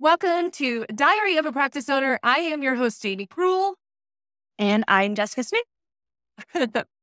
Welcome to Diary of a Practice Owner. I am your host, Jamie Krull. And I'm Jessica Smith.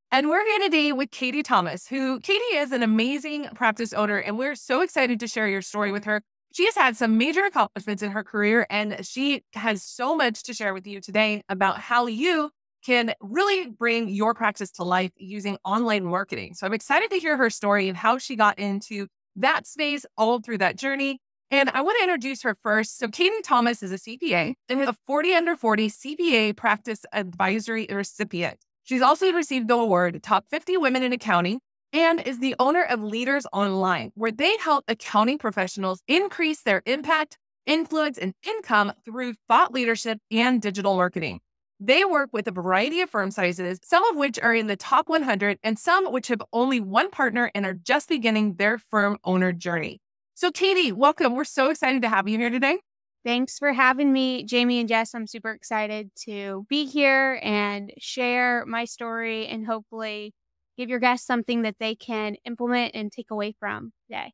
And we're here today with Katie Thomas, who Katie is an amazing practice owner, and we're so excited to share your story with her. She has had some major accomplishments in her career, and she has so much to share with you today about how you can really bring your practice to life using online marketing. So I'm excited to hear her story and how she got into that space all through that journey. And I want to introduce her first. So Katie Thomas is a CPA and is a 40 under 40 CPA Practice Advisory recipient. She's also received the award Top 50 Women in Accounting and is the owner of Leaders Online, where they help accounting professionals increase their impact, influence, and income through thought leadership and digital marketing. They work with a variety of firm sizes, some of which are in the top 100 and some which have only one partner and are just beginning their firm owner journey. So Katie, welcome. We're so excited to have you here today. Thanks for having me, Jamie and Jess. I'm super excited to be here and share my story and hopefully give your guests something that they can implement and take away from today.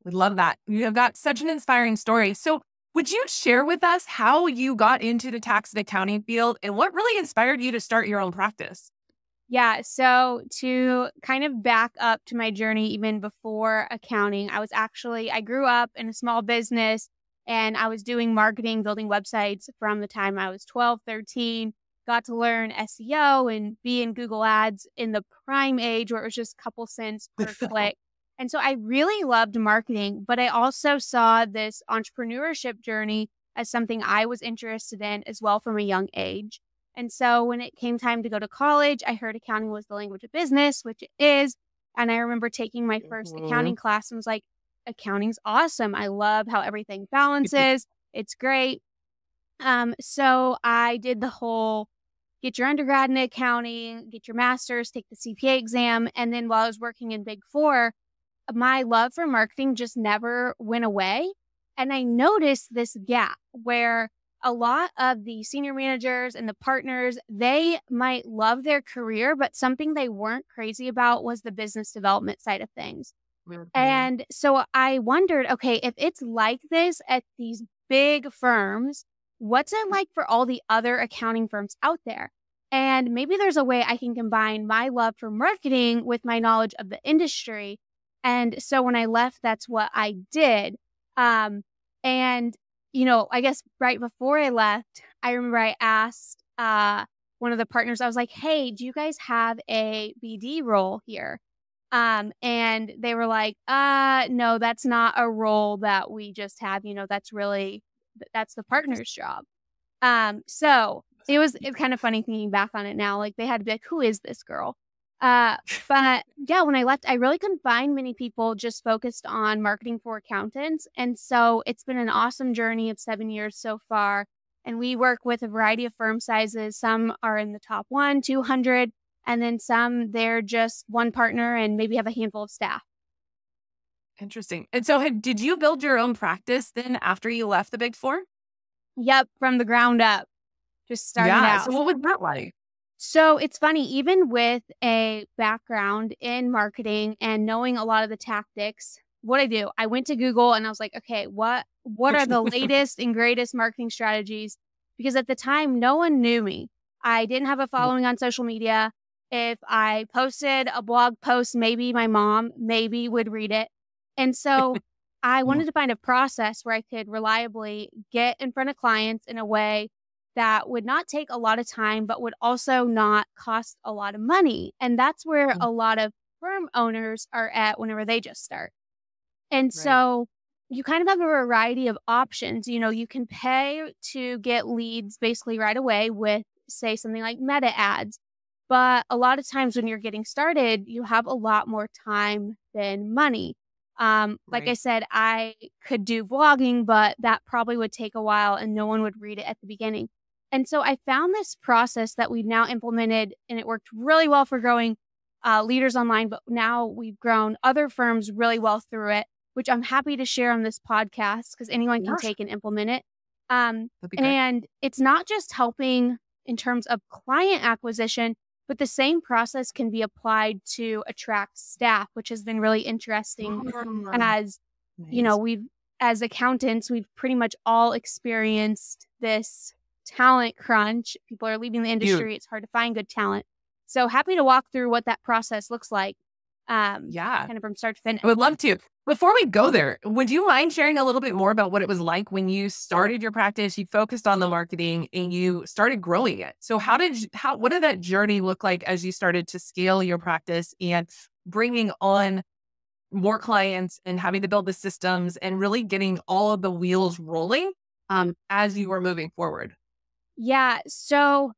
We love that. You have got such an inspiring story. So would you share with us how you got into the tax and accounting field and what really inspired you to start your own practice? Yeah, so to kind of back up to my journey even before accounting, I grew up in a small business and I was doing marketing, building websites from the time I was 12, 13, got to learn SEO and be in Google Ads in the prime age where it was just a couple cents per click. And so I really loved marketing, but I also saw this entrepreneurship journey as something I was interested in as well from a young age. And so when it came time to go to college, I heard accounting was the language of business, which it is. And I remember taking my first accounting class and was like, accounting's awesome. I love how everything balances. It's great. So I did the whole get your undergrad in accounting, get your master's, take the CPA exam. And then while I was working in Big Four, my love for marketing just never went away. And I noticed this gap where a lot of the senior managers and the partners, they might love their career, but something they weren't crazy about was the business development side of things. And so I wondered, okay, if it's like this at these big firms, what's it like for all the other accounting firms out there? And maybe there's a way I can combine my love for marketing with my knowledge of the industry. And so when I left, that's what I did. And I guess right before I left, I remember I asked one of the partners, I was like, hey, do you guys have a BD role here? And they were like, no, that's not a role that we just have. That's the partner's job. So it's kind of funny thinking back on it now. Like they had to be like, who is this girl? But yeah, when I left, I really couldn't find many people just focused on marketing for accountants. And so it's been an awesome journey of 7 years so far. And we work with a variety of firm sizes. Some are in the top 200, and then some they're just one partner and maybe have a handful of staff. Interesting. And so did you build your own practice then after you left the Big Four? Yep, from the ground up. Just started out. So what was that like? So it's funny, even with a background in marketing and knowing a lot of the tactics, what I do, I went to Google and I was like, okay, what are the latest and greatest marketing strategies? Because at the time, no one knew me. I didn't have a following on social media. If I posted a blog post, maybe my mom would read it. And so I wanted to find a process where I could reliably get in front of clients in a way that would not take a lot of time, but would also not cost a lot of money. And that's where a lot of firm owners are at whenever they just start. And so you kind of have a variety of options. You can pay to get leads basically right away with, say, something like Meta ads. But a lot of times when you're getting started, you have a lot more time than money. Like I said, I could do vlogging, but that probably would take a while and no one would read it at the beginning. And so I found this process that we've now implemented, and it worked really well for growing Leaders Online, but now we've grown other firms really well through it, which I'm happy to share on this podcast because anyone can take and implement it. And it's not just helping in terms of client acquisition, but the same process can be applied to attract staff, which has been really interesting as, we've as accountants, we've pretty much all experienced this talent crunch. People are leaving the You, industry. It's hard to find good talent. So happy to walk through what that process looks like, yeah, kind of from start to finish. I would love to. Before we go there, would you mind sharing a little bit more about what it was like when you started your practice, you focused on the marketing and you started growing it? So what did that journey look like as you started to scale your practice and bringing on more clients and having to build the systems and really getting all of the wheels rolling as you were moving forward? Yeah. So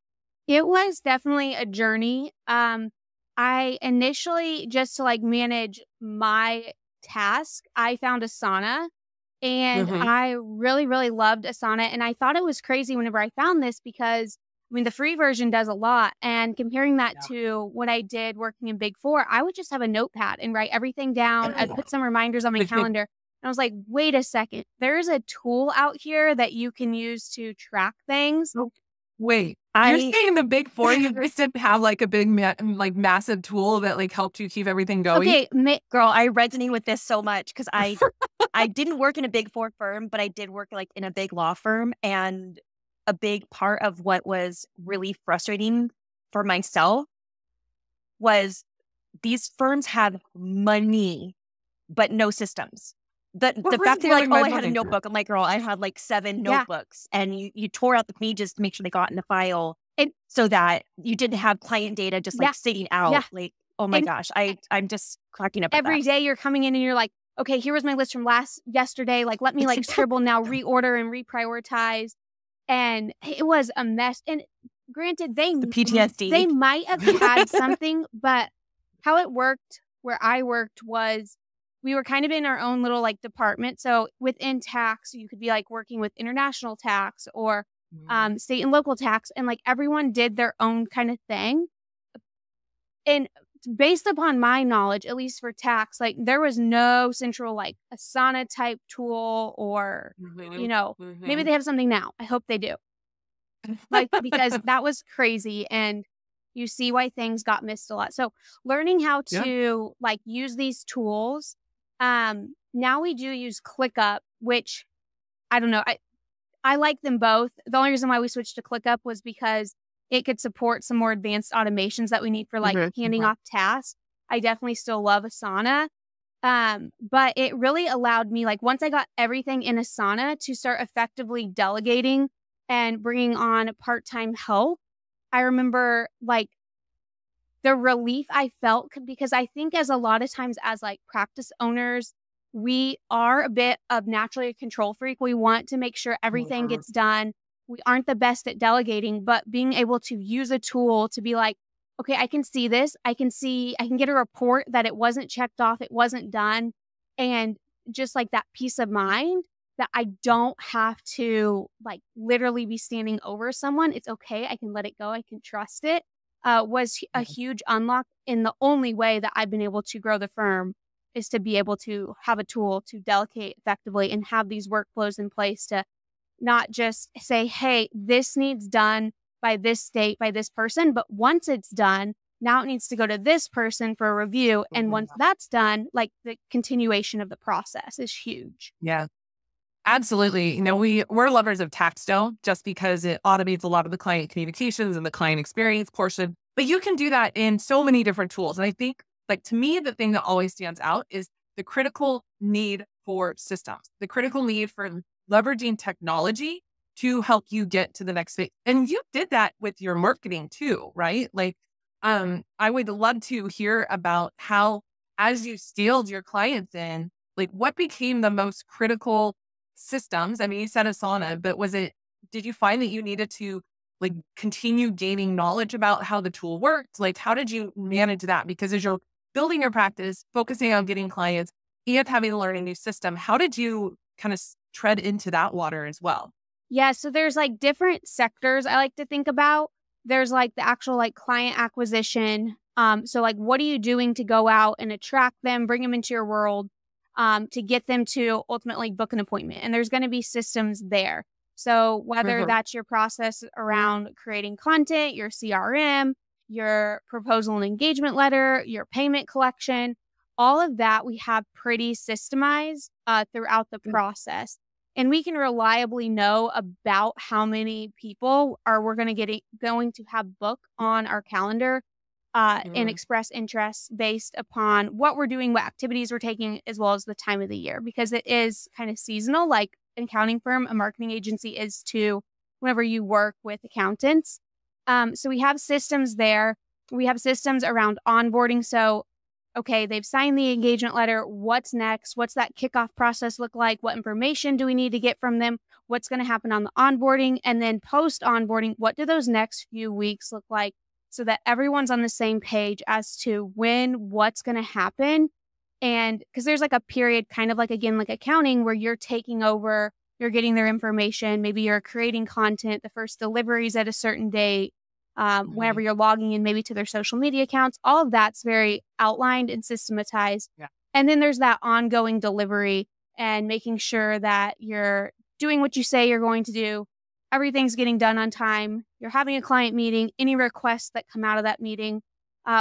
it was definitely a journey. I initially, just to like manage my task, I found Asana, and Hmm. I really, really loved Asana. And I thought it was crazy whenever I found this because I mean, the free version does a lot. And comparing that Yeah. to what I did working in Big Four, I would just have a notepad and write everything down. I'd put some reminders on my calendar. And I was like, wait a second, there's a tool out here that you can use to track things. Oh, wait, you're I saying the big four, you guys didn't have like a big, like massive tool that like helped you keep everything going? Okay, Girl, I resonate with this so much because I didn't work in a big four firm, but I did work like in a big law firm. And a big part of what was really frustrating for myself was these firms had money, but no systems. What The was fact that you're like, blowing oh, my I had a mind? notebook. I'm like, girl, I had like 7 Yeah. notebooks, and you tore out the pages to make sure they got in the file, And- so that you didn't have client data just like Yeah. sitting out. Yeah. Like, oh my And gosh, I'm just cracking up at every that. day you're coming in and you're like, okay, here was my list from yesterday. Like, let me like scribble now, reorder and reprioritize. And it was a mess. And granted, The PTSD. they might have had something, but how it worked where I worked was we were kind of in our own little like department. So within tax, you could be like working with international tax or state and local tax, and like everyone did their own kind of thing. And based upon my knowledge, at least for tax, like there was no central like Asana type tool or, you know, maybe they have something now. I hope they do. Like, because that was crazy. And you see why things got missed a lot. So learning how to like use these tools. Now we do use ClickUp, which I don't know. I like them both. The only reason why we switched to ClickUp was because it could support some more advanced automations that we need for like handing off tasks. I definitely still love Asana. But it really allowed me, like once I got everything in Asana, to start effectively delegating and bringing on part-time help. I remember like the relief I felt because I think as a lot of times as like practice owners, we are a bit of naturally a control freak. We want to make sure everything gets done. We aren't the best at delegating, but being able to use a tool to be like, okay, I can see this. I can get a report that it wasn't checked off. It wasn't done. And just like that peace of mind that I don't have to like literally be standing over someone. It's okay. I can let it go. I can trust it. Was a huge unlock. In the only way that I've been able to grow the firm is to be able to have a tool to delegate effectively and have these workflows in place to not just say, hey, this needs done by this date, by this person. But once it's done, now it needs to go to this person for a review. And once that's done, like the continuation of the process is huge. Yeah, absolutely. You know, we're lovers of Taxstone just because it automates a lot of the client communications and the client experience portion. But you can do that in so many different tools. And I think, like, to me, the thing that always stands out is the critical need for systems, the critical need for leveraging technology to help you get to the next phase. And you did that with your marketing too, right? Like, I would love to hear about how, as you scaled your clients in, like what became the most critical systems. I mean, you said Asana, but did you find that you needed to like continue gaining knowledge about how the tool worked? Like, how did you manage that? Because as you're building your practice, focusing on getting clients and having to learn a new system, how did you kind of tread into that water as well? Yeah. So there's like different sectors I like to think about. There's like the actual like client acquisition. So like, what are you doing to go out and attract them, bring them into your world, to get them to ultimately book an appointment? And there's going to be systems there. So whether that's your process around creating content, your CRM, your proposal and engagement letter, your payment collection, all of that we have pretty systemized throughout the process. And we can reliably know about how many people we're going to have book on our calendar and express interest based upon what we're doing, what activities we're taking, as well as the time of the year, because it is kind of seasonal, like an accounting firm, a marketing agency is to whenever you work with accountants. So we have systems there. We have systems around onboarding. So, okay, they've signed the engagement letter. What's next? What's that kickoff process look like? What information do we need to get from them? What's going to happen on the onboarding? And then post onboarding, what do those next few weeks look like so that everyone's on the same page as to what's going to happen? And because there's like a period, kind of like, again, like accounting, where you're taking over, you're getting their information. Maybe you're creating content, the first deliveries at a certain date. Whenever you're logging in maybe to their social media accounts, all of that's very outlined and systematized. Yeah. And then there's that ongoing delivery and making sure that you're doing what you say you're going to do. Everything's getting done on time. You're having a client meeting, any requests that come out of that meeting.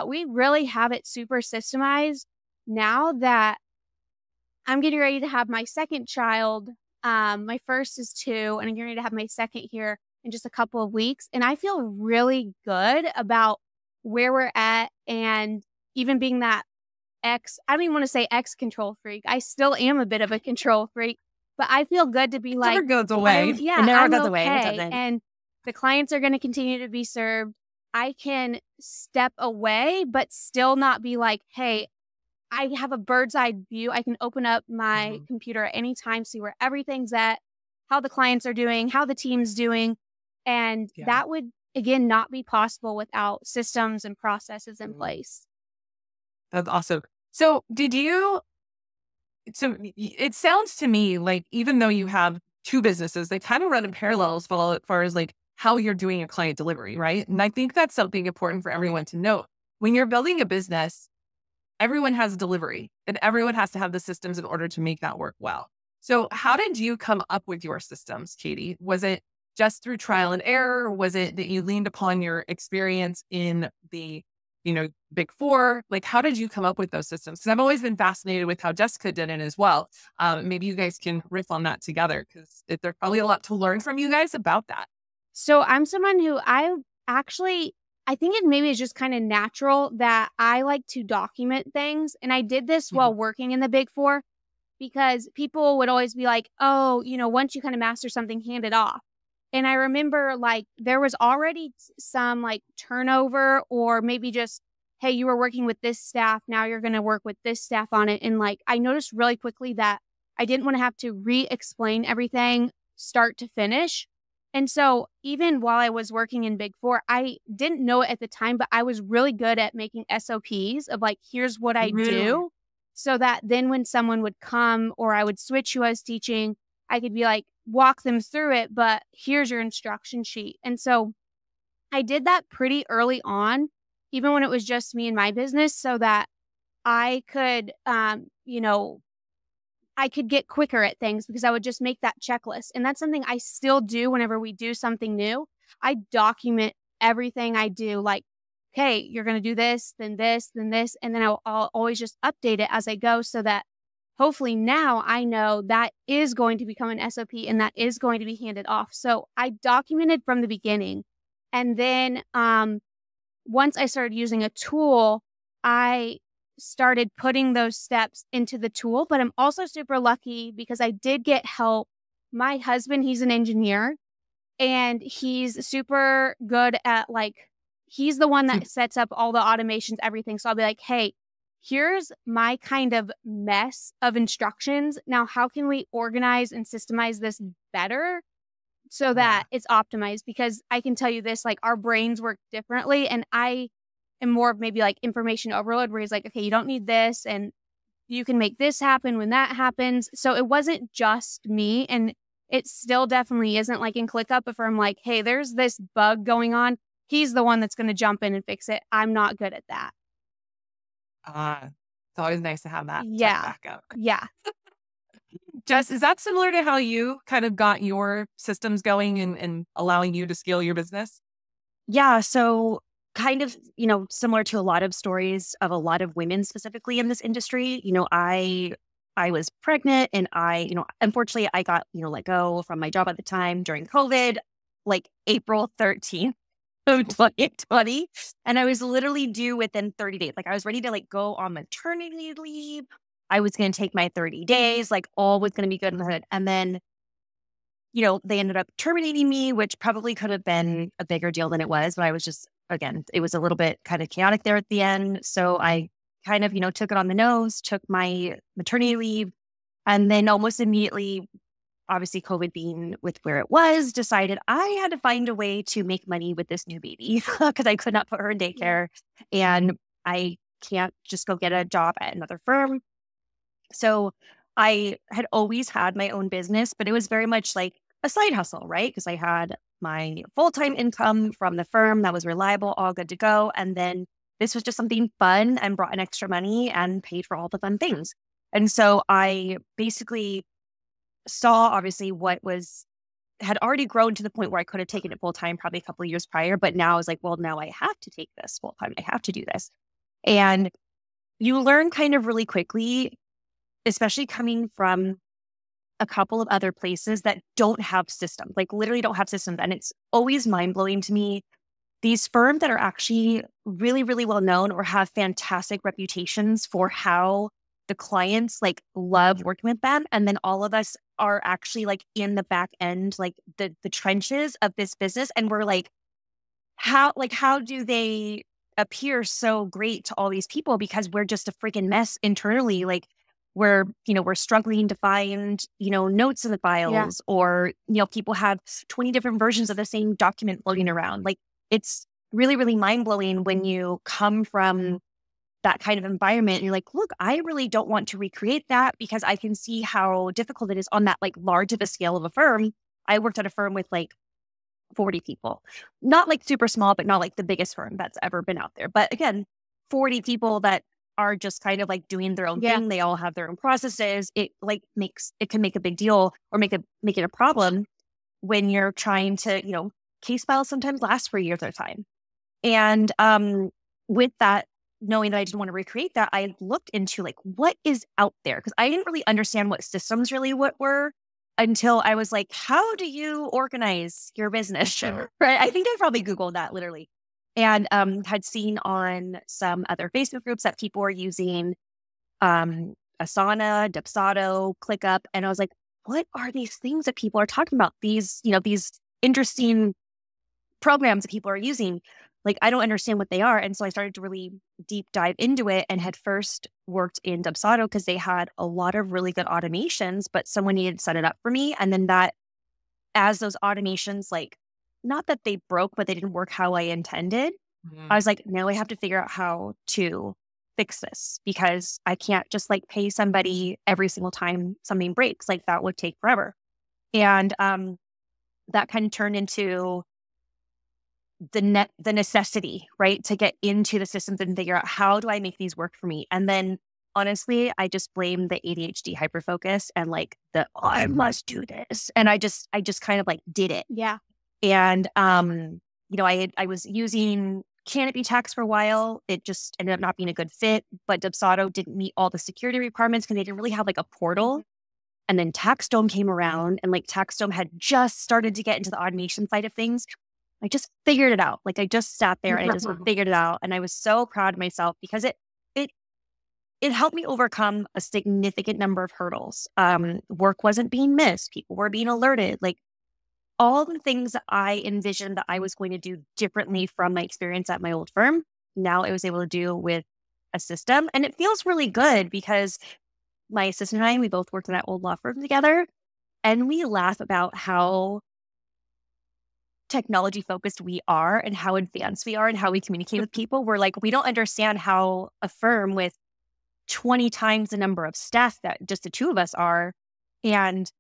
We really have it super systemized now that I'm getting ready to have my second child. My first is 2, and I'm getting ready to have my second here in just a couple of weeks. And I feel really good about where we're at, and even being that I don't even want to say control freak. I still am a bit of a control freak, but I feel good to be like, never goes away. It never goes away. It doesn't. And the clients are going to continue to be served. I can step away, but still not be like, hey, I have a bird's eye view. I can open up my computer at any time, see where everything's at, how the clients are doing, how the team's doing. And that would, again, not be possible without systems and processes in place. That's awesome. So it sounds to me like even though you have 2 businesses, they kind of run in parallel as far as like how you're doing a client delivery, right? And I think that's something important for everyone to note. When you're building a business, everyone has delivery and everyone has to have the systems in order to make that work well. So how did you come up with your systems, Katie? Was it just through trial and error? Or was it that you leaned upon your experience in the, Big Four? Like, how did you come up with those systems? Because I've always been fascinated with how Jessica did it as well. Maybe you guys can riff on that together, because there's probably a lot to learn from you guys about that. So I'm someone who I think it maybe is just kind of natural that I like to document things. And I did this while working in the Big Four, because people would always be like, oh, once you kind of master something, hand it off. And I remember like there was already some like turnover, or maybe just, hey, you were working with this staff, now you're going to work with this staff on it. And like I noticed really quickly that I didn't want to have to re-explain everything start to finish. And so even while I was working in Big Four, I didn't know it at the time, but I was really good at making SOPs of like, here's what I do. So that then when someone would come or I would switch who I was teaching, I could be like, walk them through it, but here's your instruction sheet. And so I did that pretty early on, even when it was just me and my business, so that I could, I could get quicker at things, because I would just make that checklist. And that's something I still do whenever we do something new. I document everything I do, like, okay, you're going to do this, then this, then this. And then I'll always just update it as I go, so that hopefully now I know that is going to become an SOP and that is going to be handed off. So I documented from the beginning. And then once I started using a tool, I started putting those steps into the tool. But I'm also super lucky because I did get help. My husband, he's an engineer, and he's super good at he's the one that sets up all the automations, everything. So I'll be like, hey, here's my kind of mess of instructions. Now, how can we organize and systemize this better so that it's optimized? Because I can tell you this, like our brains work differently, and I am more of maybe like information overload, where he's like, okay, you don't need this, and you can make this happen when that happens. So it wasn't just me, and it still definitely isn't like in ClickUp. If I'm like, hey, there's this bug going on, he's the one that's going to jump in and fix it. I'm not good at that. It's always nice to have that backup. Yeah. Jess, is that similar to how you kind of got your systems going and allowing you to scale your business? Yeah. So kind of, similar to a lot of stories of a lot of women specifically in this industry, I was pregnant and unfortunately I got, let go from my job at the time during COVID, like April 13th of 2020. And I was literally due within 30 days. Like I was ready to like go on maternity leave. I was going to take my 30 days, like all was going to be good in the hood. And then, they ended up terminating me, which probably could have been a bigger deal than it was. But I was just, again, it was a little bit kind of chaotic there at the end. So I kind of, took it on the nose, took my maternity leave, and then almost immediately, obviously COVID being with where it was, decided I had to find a way to make money with this new baby because I could not put her in daycare and I can't just go get a job at another firm. So I had always had my own business, but it was very much like a side hustle, right? Because I had my full-time income from the firm that was reliable, all good to go. And then this was just something fun and brought in extra money and paid for all the fun things. And so I basically saw obviously had already grown to the point where I could have taken it full-time probably a couple of years prior. But now I was like, well, now I have to take this full-time. I have to do this. And you learn kind of really quickly, especially coming from a couple of other places that don't have systems, like literally don't have systems. And it's always mind-blowing to me. These firms that are actually really, really well known or have fantastic reputations for how the clients like love working with them. And then all of us are actually like in the back end, like the trenches of this business. And we're like, how do they appear so great to all these people? Because we're just a freaking mess internally. Like we're struggling to find, notes in the files or, people have 20 different versions of the same document floating around. Like it's really, really mind blowing when you come from that kind of environment. And you're like, look, I really don't want to recreate that because I can see how difficult it is on that like large of a scale of a firm. I worked at a firm with like 40 people, not like super small, but not like the biggest firm that's ever been out there. But again, 40 people that are just kind of like doing their own thing. They all have their own processes. It like can make a big deal or make it a problem when you're trying to, case files sometimes last for years at a time. And with that, knowing that I didn't want to recreate that, I looked into like what is out there because I didn't really understand what systems really what were until I was like, how do you organize your business? Right? I think I probably Googled that literally. And had seen on some other Facebook groups that people were using Asana, Dubsado, ClickUp. And I was like, what are these things that people are talking about? These interesting programs that people are using. Like, I don't understand what they are. And so I started to really deep dive into it and had first worked in Dubsado because they had a lot of really good automations, but someone needed to set it up for me. And then that, as those automations, like, not that they broke, but they didn't work how I intended. I was like, now I have to figure out how to fix this because I can't just like pay somebody every single time something breaks. Like that would take forever. And that kind of turned into the necessity, right? To get into the systems and figure out how do I make these work for me? And then honestly, I just blame the ADHD hyperfocus and like I must do this. And I just kind of like did it. Yeah. And, I was using Canopy tax for a while. It just ended up not being a good fit, but Dubsado didn't meet all the security requirements because they didn't really have like a portal. And then TaxDome came around and like TaxDome had just started to get into the automation side of things. I just figured it out. Like I just sat there and I just figured it out. And I was so proud of myself because it helped me overcome a significant number of hurdles. Work wasn't being missed. People were being alerted. Like all the things that I envisioned that I was going to do differently from my experience at my old firm, now I was able to do with a system. And it feels really good because my assistant and I, we both worked in that old law firm together. And we laugh about how technology focused we are and how advanced we are and how we communicate with people. We're like, we don't understand how a firm with 20 times the number of staff that just the two of us are. And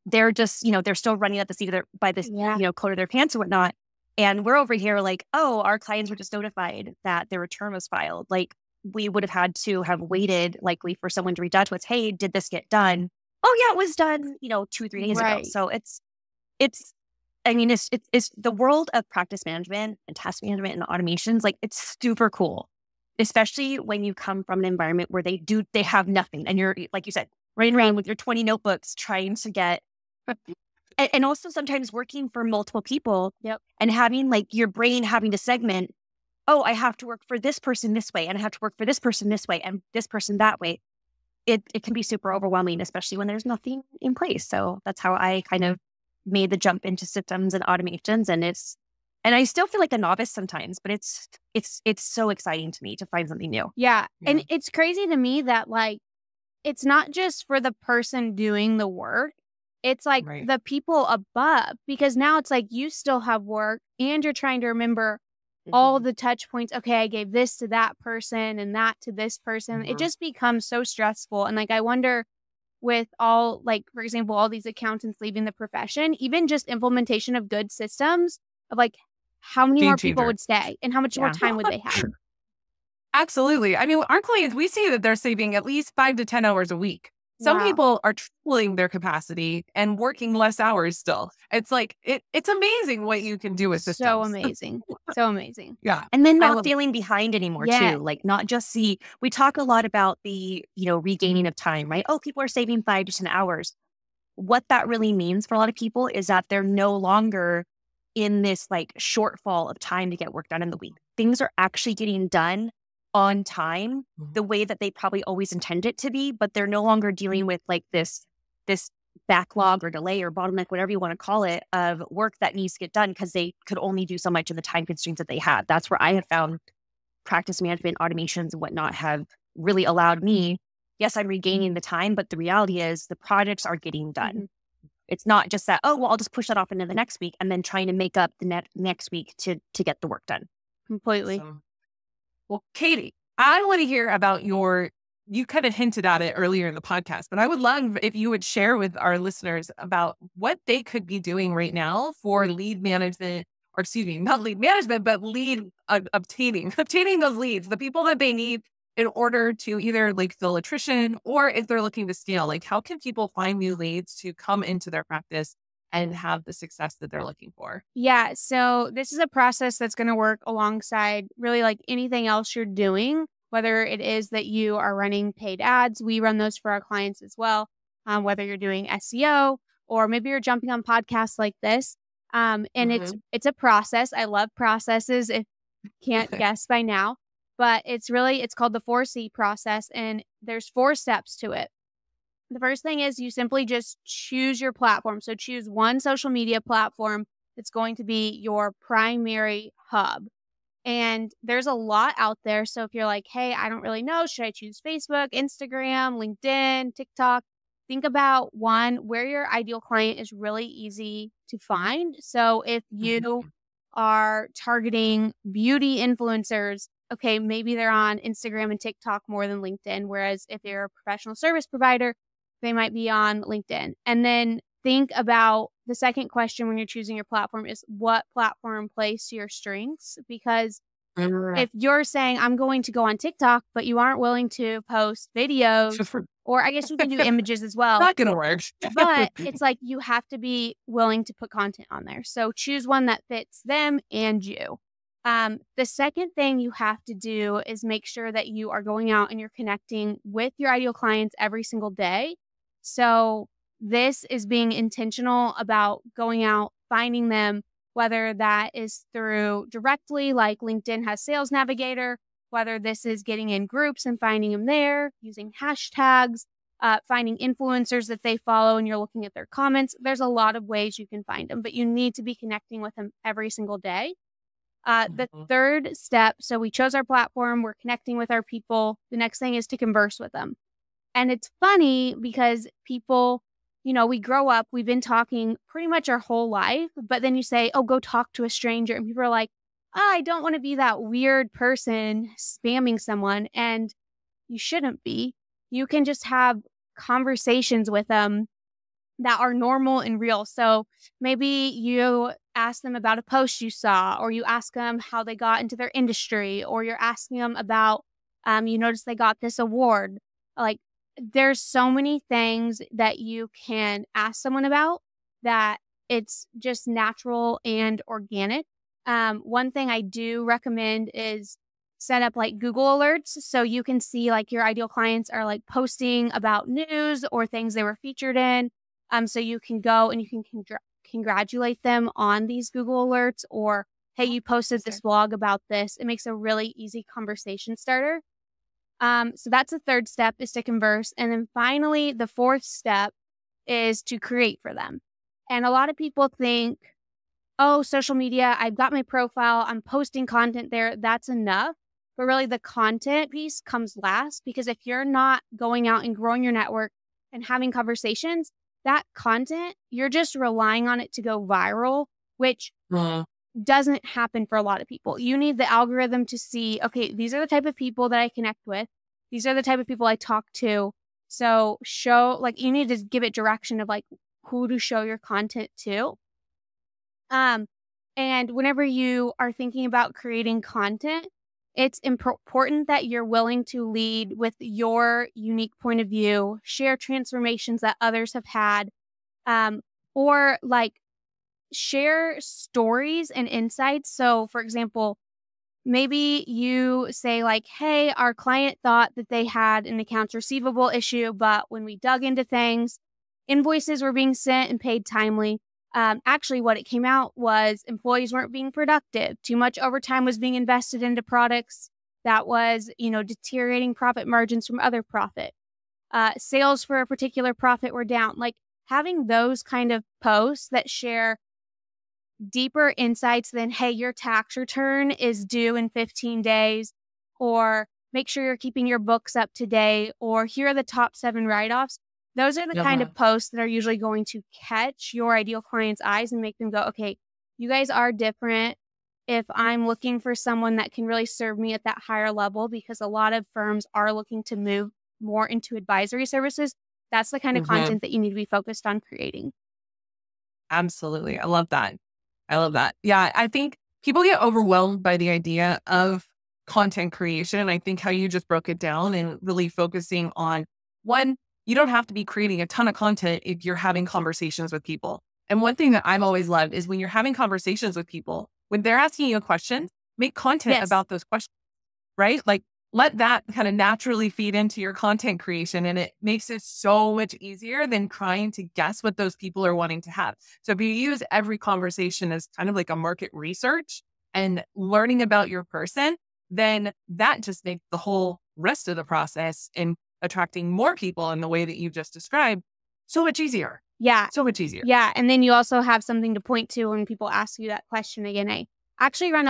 they're just, they're still running at the seat of by this, coat of their pants or whatnot. And we're over here like, oh, our clients were just notified that their return was filed. Like we would have had to have waited likely for someone to reach out to us. Hey, did this get done? Oh yeah, it was done, 2-3 days ago. So it's I mean, it's the world of practice management and task management and automations. Like, it's super cool, especially when you come from an environment where they have nothing. And you're, like you said, running around with your 20 notebooks trying to get, and also sometimes working for multiple people. Yep. And having like your brain having to segment, oh, I have to work for this person this way, and I have to work for this person this way, and this person that way. It can be super overwhelming, especially when there's nothing in place. So that's how I kind of made the jump into systems and automations. And I still feel like a novice sometimes, but it's so exciting to me to find something new. Yeah. And it's crazy to me that like, it's not just for the person doing the work. It's like the people above, because now it's like you still have work and you're trying to remember all the touch points. Okay, I gave this to that person and that to this person. It just becomes so stressful. And like, I wonder with all, like, for example, all these accountants leaving the profession, even just implementation of good systems of like how many more people would stay and how much more time would they have? Absolutely. I mean, our clients, we see that they're saving at least 5 to 10 hours a week. Some people are tripling their capacity and working less hours still. It's like, it's amazing what you can do with systems. So amazing. So amazing. Yeah. And then not feeling behind anymore too. Like, not just we talk a lot about the, regaining of time, right? Oh, people are saving 5 to 10 hours. What that really means for a lot of people is that they're no longer in this like shortfall of time to get work done in the week. Things are actually getting done on time the way that they probably always intended it to be, but they're no longer dealing with like this backlog or delay or bottleneck, whatever you want to call it, of work that needs to get done because they could only do so much in the time constraints that they had. That's where I had found practice management, automations and whatnot have really allowed me. Yes, I'm regaining the time, but the reality is the projects are getting done. It's not just that, oh, well, I'll just push that off into the next week and then trying to make up the next week to get the work done. Completely. Well, Katie, I want to hear about you kind of hinted at it earlier in the podcast, but I would love if you would share with our listeners about what they could be doing right now for lead management, or excuse me, not lead management, but lead obtaining those leads, the people that they need in order to either like fill attrition, or if they're looking to scale, like how can people find new leads to come into their practice and have the success that they're looking for? Yeah. So this is a process that's going to work alongside really like anything else you're doing, whether it is that you are running paid ads. We run those for our clients as well. Whether you're doing SEO or maybe you're jumping on podcasts like this. And it's a process. I love processes, if you can't guess by now, but it's called the 4C process. And there's 4 steps to it. The first thing is you simply just choose your platform. So choose one social media platform that's going to be your primary hub. And there's a lot out there. So if you're like, hey, I don't really know, should I choose Facebook, Instagram, LinkedIn, TikTok? Think about one where your ideal client is really easy to find. So if you are targeting beauty influencers, okay, maybe they're on Instagram and TikTok more than LinkedIn. Whereas if you're a professional service provider, they might be on LinkedIn. And then think about the second question when you're choosing your platform is what platform plays to your strengths? Because if you're saying I'm going to go on TikTok, but you aren't willing to post videos, or I guess you can do images as well. Not going to work. But it's like you have to be willing to put content on there. So choose one that fits them and you. The second thing you have to do is make sure that you are going out and you're connecting with your ideal clients every single day. So this is being intentional about going out, finding them, whether that is through directly, like LinkedIn has Sales Navigator, whether this is getting in groups and finding them there, using hashtags, finding influencers that they follow and you're looking at their comments. There's a lot of ways you can find them, but you need to be connecting with them every single day. The third step, so we chose our platform, we're connecting with our people. The next thing is to converse with them. And it's funny because people, we grow up, we've been talking pretty much our whole life, but then you say, oh, go talk to a stranger. And people are like, I don't want to be that weird person spamming someone. And you shouldn't be. You can just have conversations with them that are normal and real. So maybe you ask them about a post you saw, or you ask them how they got into their industry, or you're asking them about, you notice they got this award. Like, there's so many things that you can ask someone about that it's just natural and organic. One thing I do recommend is set up like Google alerts so you can see like your ideal clients are like posting about news or things they were featured in. So you can go and you can congratulate them on these Google alerts, or hey, you posted this blog about this. It makes a really easy conversation starter. So that's the third step, is to converse. And then finally, the fourth step is to create for them. And a lot of people think, oh, social media, I've got my profile, I'm posting content there, that's enough. But really the content piece comes last, because if you're not going out and growing your network and having conversations, that content, you're just relying on it to go viral, which doesn't happen for a lot of people. You need the algorithm to see, okay, these are the type of people that I connect with. These are the type of people I talk to. So you need to give it direction of like who to show your content to. And whenever you are thinking about creating content, it's important that you're willing to lead with your unique point of view, share transformations that others have had, or like share stories and insights. So for example, maybe you say like, hey, our client thought that they had an accounts receivable issue, but when we dug into things, invoices were being sent and paid timely. Actually, what it came out was employees weren't being productive. Too much overtime was being invested into products that was, deteriorating profit margins from other profit. Sales for a particular profit were down. Like having those kind of posts that share deeper insights than, hey, your tax return is due in 15 days, or make sure you're keeping your books up to date, or here are the top 7 write-offs. Those are the kind of posts that are usually going to catch your ideal client's eyes and make them go, okay, you guys are different. If I'm looking for someone that can really serve me at that higher level, because a lot of firms are looking to move more into advisory services, that's the kind of content that you need to be focused on creating. Absolutely. I love that. Yeah, I think people get overwhelmed by the idea of content creation. And I think how you just broke it down and really focusing on one, you don't have to be creating a ton of content if you're having conversations with people. And one thing that I've always loved is when you're having conversations with people, when they're asking you a question, make content about those questions, right? Like let that kind of naturally feed into your content creation. And it makes it so much easier than trying to guess what those people are wanting to have. So if you use every conversation as kind of like a market research and learning about your person, then that just makes the whole rest of the process and attracting more people in the way that you just described so much easier. Yeah. So much easier. Yeah. And then you also have something to point to when people ask you that question again. I actually run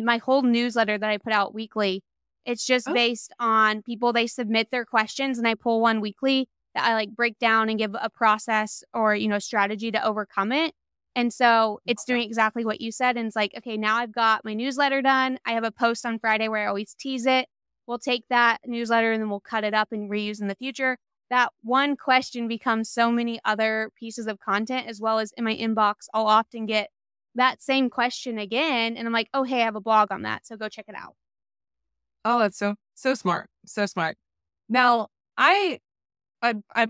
my whole newsletter that I put out weekly. It's just based on people, they submit their questions and I pull one weekly that I like break down and give a process or, strategy to overcome it. And so it's doing exactly what you said. And it's like, okay, now I've got my newsletter done. I have a post on Friday where I always tease it. We'll take that newsletter and then we'll cut it up and reuse in the future. That one question becomes so many other pieces of content, as well as in my inbox, I'll often get that same question again. And I'm like, oh, hey, I have a blog on that. So go check it out. Oh, that's so smart. So smart. Now, I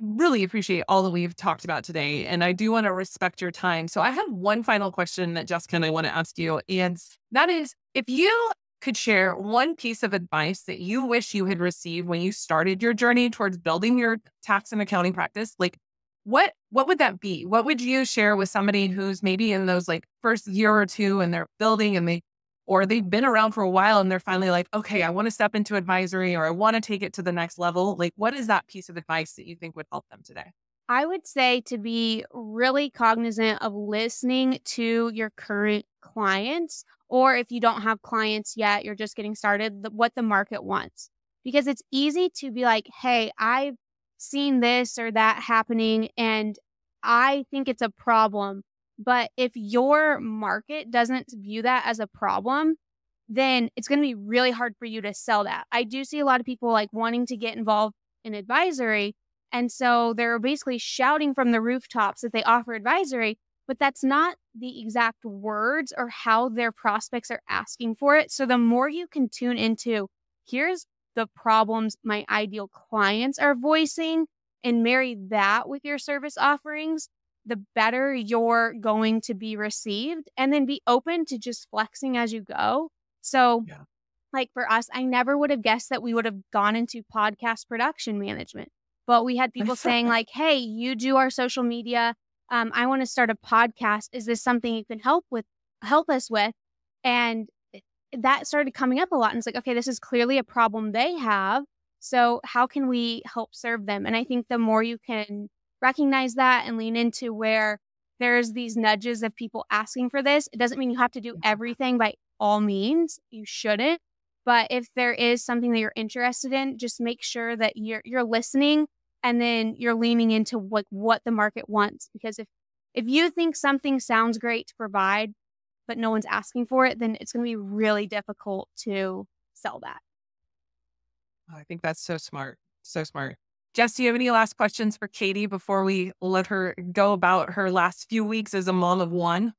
really appreciate all that we've talked about today. And I do want to respect your time. So I have one final question that Jessica and I want to ask you. And that is, if you could share one piece of advice that you wish you had received when you started your journey towards building your tax and accounting practice, like what would that be? What would you share with somebody who's maybe in those like first year or two and they're building and they've been around for a while and they're finally like, okay, I want to step into advisory or I want to take it to the next level. Like, what is that piece of advice that you think would help them today? I would say to be really cognizant of listening to your current clients, or if you don't have clients yet, you're just getting started, what the market wants. Because it's easy to be like, hey, I've seen this or that happening and I think it's a problem. But if your market doesn't view that as a problem, then it's going to be really hard for you to sell that. I do see a lot of people like wanting to get involved in advisory. And so they're basically shouting from the rooftops that they offer advisory, but that's not the exact words or how their prospects are asking for it. So the more you can tune into, here's the problems my ideal clients are voicing, and marry that with your service offerings, the better you're going to be received, and then be open to just flexing as you go. So like for us, I never would have guessed that we would have gone into podcast production management, but we had people saying like, hey, you do our social media. I want to start a podcast. Is this something you can help us with? And that started coming up a lot. And it's like, okay, this is clearly a problem they have. So how can we help serve them? And I think the more you can recognize that and lean into where there's these nudges of people asking for this, it doesn't mean you have to do everything by all means. You shouldn't. But if there is something that you're interested in, just make sure that you're listening, and then you're leaning into what the market wants. Because if you think something sounds great to provide, but no one's asking for it, then it's going to be really difficult to sell that. I think that's so smart. So smart. Jess, do you have any last questions for Katie before we let her go about her last few weeks as a mom of one?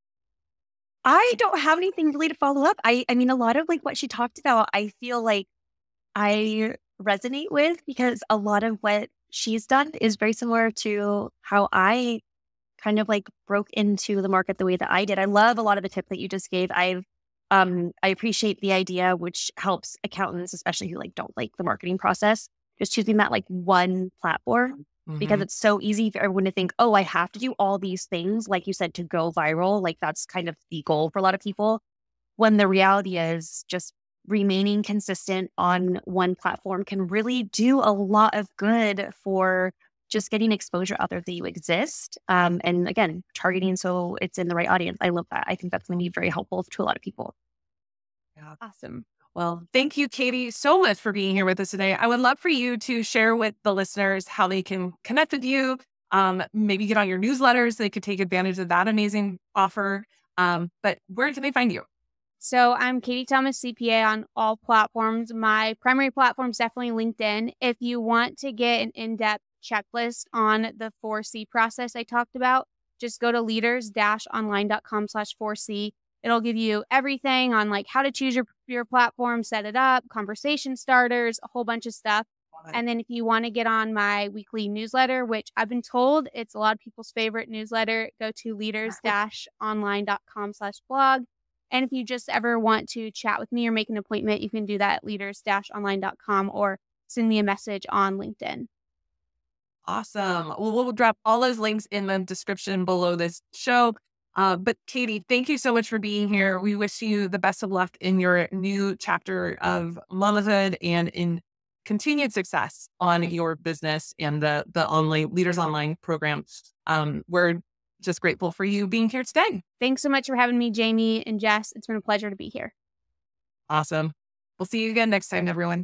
I don't have anything really to follow up. I mean, a lot of like what she talked about, I feel like I resonate with, because a lot of what she's done is very similar to how I kind of like broke into the market the way that I did. I love a lot of the tips that you just gave. I appreciate the idea, which helps accountants, especially who like don't like the marketing process, just choosing that like one platform, because it's so easy for everyone to think, oh, I have to do all these things, like you said, to go viral. Like that's kind of the goal for a lot of people, when the reality is just remaining consistent on one platform can really do a lot of good for just getting exposure out there that you exist. And again, targeting so it's in the right audience. I love that. I think that's going to be very helpful to a lot of people. Yeah. Awesome. Well, thank you, Katie, so much for being here with us today. I would love for you to share with the listeners how they can connect with you, maybe get on your newsletters. They could take advantage of that amazing offer. But where can they find you? So I'm Katie Thomas, CPA, on all platforms. My primary platform is definitely LinkedIn. If you want to get an in-depth checklist on the 4C process I talked about, just go to leaders-online.com/4C. It'll give you everything on like how to choose your platform, set it up, conversation starters, a whole bunch of stuff. And then if you want to get on my weekly newsletter, which I've been told it's a lot of people's favorite newsletter, go to leaders-online.com/blog. And if you just ever want to chat with me or make an appointment, you can do that at leaders-online.com or send me a message on LinkedIn. Awesome. Well, we'll drop all those links in the description below this show. But Katie, thank you so much for being here. We wish you the best of luck in your new chapter of motherhood and in continued success on your business and the online Leaders Online program. We're just grateful for you being here today. Thanks so much for having me, Jamie and Jess. It's been a pleasure to be here. Awesome. We'll see you again next time, everyone.